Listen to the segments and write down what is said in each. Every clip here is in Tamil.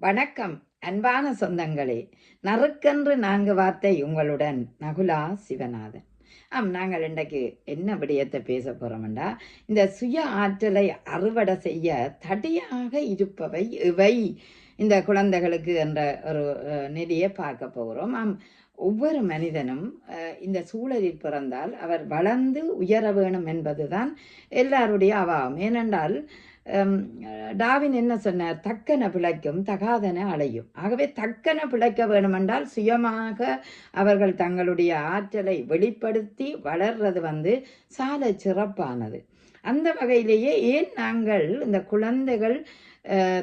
வணக்கம் அன்பான சொந்தங்களே. நறுக்கென்று 4 வார்த்தை உங்களுடன் நகுலா சிவநாதன். நாங்கள் இன்றைக்கு என்ன விடயத்தை பேச போறோம்டா, இந்த சுய ஆற்றலை அறுவடை செய்ய தடையாக இருப்பவை இவை இந்த குழந்தைகளுக்கு என்ற ஒரு நெறியை பார்க்க போகிறோம். ஒவ்வொரு மனிதனும் இந்த சூழலில் பிறந்தால் அவர் வளர்ந்து உயர வேணும் என்பதுதான் எல்லாருடைய அவாவும். ஏனென்றால் டாவின் என்ன சொன்னார்? தக்கன பிழைக்கும் தகாதன அலையும். ஆகவே தக்கன பிழைக்க வேணுமென்றால் சுயமாக அவர்கள் தங்களுடைய ஆற்றலை வெளிப்படுத்தி வளர்றது சால சிறப்பானது. அந்த வகையிலேயே ஏன் நாங்கள் இந்த குழந்தைகள்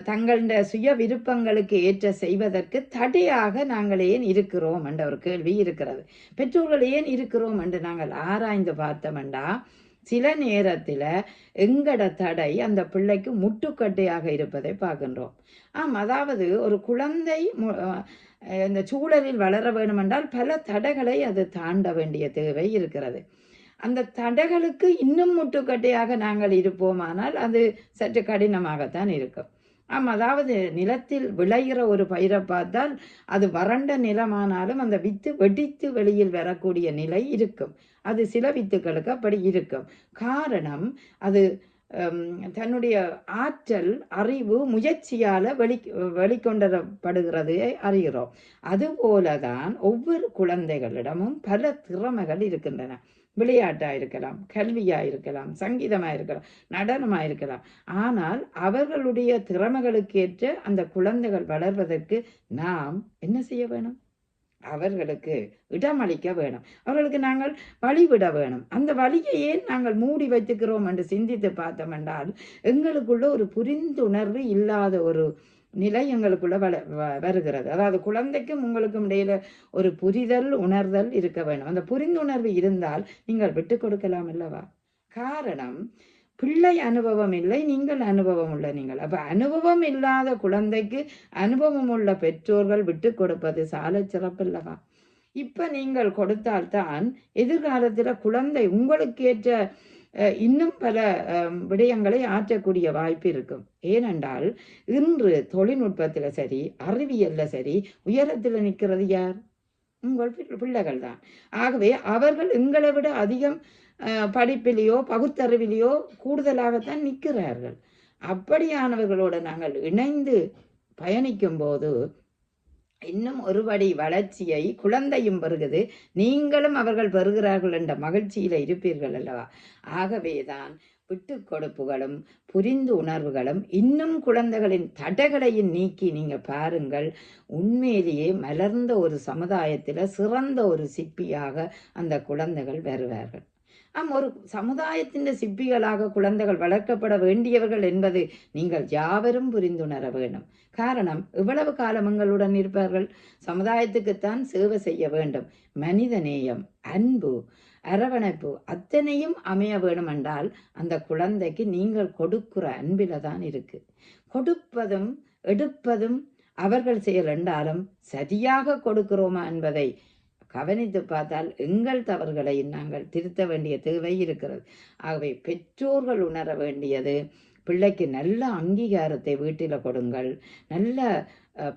தங்களுடைய சுய விருப்பங்களுக்கு ஏற்ற செய்வதற்கு தடையாக நாங்கள் ஏன் இருக்கிறோம் என்ற ஒரு கேள்வி இருக்கிறது. பெற்றோர்கள் ஏன் இருக்கிறோம் என்று நாங்கள் ஆராய்ந்து பார்த்தோம்டா, சில நேரத்தில் எங்கட தடை அந்த பிள்ளைக்கு முட்டுக்கட்டையாக இருப்பதை பார்க்கின்றோம். அதாவது ஒரு குழந்தை இந்த சூழலில் வளர வேண்டுமென்றால் பல தடைகளை அது தாண்ட வேண்டிய தேவை இருக்கிறது. அந்த தடைகளுக்கு இன்னும் முட்டுக்கட்டையாக நாங்கள் இருப்போமானால் அது சற்று கடினமாகத்தான் இருக்கும். அதாவது நிலத்தில் விளைகிற ஒரு பயிரை பார்த்தால் அது வறண்ட நிலமானாலும் அந்த வித்து வெடித்து வெளியில் வரக்கூடிய நிலை இருக்கும். அது சில வித்துக்களுக்கு அப்படி இருக்கும். காரணம் அது தன்னுடைய ஆற்றல் அறிவு முயற்சியால் வெளிக்கொண்டப்படுகிறதை அறிகிறோம். அதுபோலதான் ஒவ்வொரு குழந்தைகளிடமும் பல திறமைகள் இருக்கின்றன. விளையாட்டாக இருக்கலாம், கல்வியாக இருக்கலாம், சங்கீதமாக இருக்கலாம், நடனமாக இருக்கலாம். ஆனால் அவர்களுடைய திறமைகளுக்கேற்ற அந்த குழந்தைகள் வளர்வதற்கு நாம் என்ன செய்ய வேணும்? அவர்களுக்கு இடமளிக்க வேணும். அவர்களுக்கு நாங்கள் வழிவிட வேணும். அந்த வழியை ஏன் நாங்கள் மூடி வைத்துக்கிறோம் என்று சிந்தித்து பார்த்தோம் என்றால், எங்களுக்குள்ள ஒரு புரிந்துணர்வு இல்லாத ஒரு நிலை எங்களுக்குள்ள வருகிறது. அதாவது குழந்தைக்கும் உங்களுக்கும் இடையில ஒரு புரிதல் உணர்தல் இருக்க வேணும். அந்த புரிந்துணர்வு இருந்தால் நீங்கள் விட்டு கொடுக்கலாம் அல்லவா? காரணம், பிள்ளை அனுபவம் இல்லை, நீங்கள் அனுபவம் உள்ள நீங்கள். அப்ப அனுபவம் இல்லாத குழந்தைக்கு அனுபவம் உள்ள பெற்றோர்கள் விட்டு கொடுப்பது சால சிறப்பில்லவா? இப்ப நீங்கள் கொடுத்தால்தான் எதிர்காலத்துல குழந்தை உங்களுக்கு ஏற்ற இன்னும் பல விடயங்களை ஆற்றக்கூடிய வாய்ப்பு இருக்கும். ஏனென்றால் இன்று தொழில்நுட்பத்துல சரி, அறிவியல்ல சரி, உயரத்துல நிற்கிறது யார்? உங்கள் பிள்ளைகள் தான். ஆகவே அவர்கள் எங்களை விட அதிகம் படிப்பிலேயோ பகுத்தறிவிலேயோ கூடுதலாகத்தான் நிற்கிறார்கள். அப்படியானவர்களோடு நாங்கள் இணைந்து பயணிக்கும் போது இன்னும் ஒருபடி வளர்ச்சியை குழந்தையும் பெறுகிறது, நீங்களும் அவர்கள் பெறுகிறார்கள் என்ற மகிழ்ச்சியில இருப்பீர்கள் அல்லவா? ஆகவேதான் விட்டு கொடுப்புகளும் புரிந்து உணர்வுகளும் இன்னும் குழந்தைகளின் தடைகளையும் நீக்கி நீங்க பாருங்கள், உண்மையிலேயே மலர்ந்த ஒரு சமுதாயத்துல சிறந்த ஒரு சிற்பியாக அந்த குழந்தைகள் வருவார்கள். ஒரு சமுதாயத்தின் சிற்பிகளாக குழந்தைகள் வளர்க்கப்பட வேண்டியவர்கள் என்பது நீங்கள் யாவரும் புரிந்துணர வேணும். காரணம், இவ்வளவு காலம் எங்களுடன் இருப்பார்கள், சமுதாயத்துக்குத்தான் சேவை செய்ய வேண்டும். மனித நேயம், அன்பு, அரவணைப்பு அத்தனையும் அமைய வேணும் என்றால் அந்த குழந்தைக்கு நீங்கள் கொடுக்கிற அன்பில தான் இருக்கு. கொடுப்பதும் எடுப்பதும் அவர்கள் செயல் என்றாலும் சரியாக கொடுக்கிறோமா என்பதை கவனித்து பார்த்தால் எங்கள் தவறுகளை நாங்கள் திருத்த வேண்டிய தேவை இருக்கிறது. ஆகவே பெற்றோர்கள் உணர வேண்டியது, பிள்ளைக்கு நல்ல அங்கீகாரத்தை வீட்டில் கொடுங்கள், நல்ல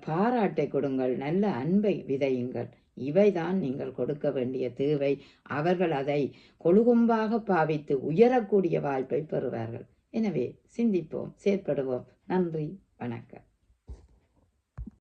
பாராட்டை கொடுங்கள், நல்ல அன்பை விதையுங்கள். இவைதான் நீங்கள் கொடுக்க வேண்டிய தேவை. அவர்கள் அதை கொழுகொம்பாக பாவித்து உயரக்கூடிய வாய்ப்பை பெறுவார்கள். எனவே சிந்திப்போம், செயற்படுவோம். நன்றி, வணக்கம்.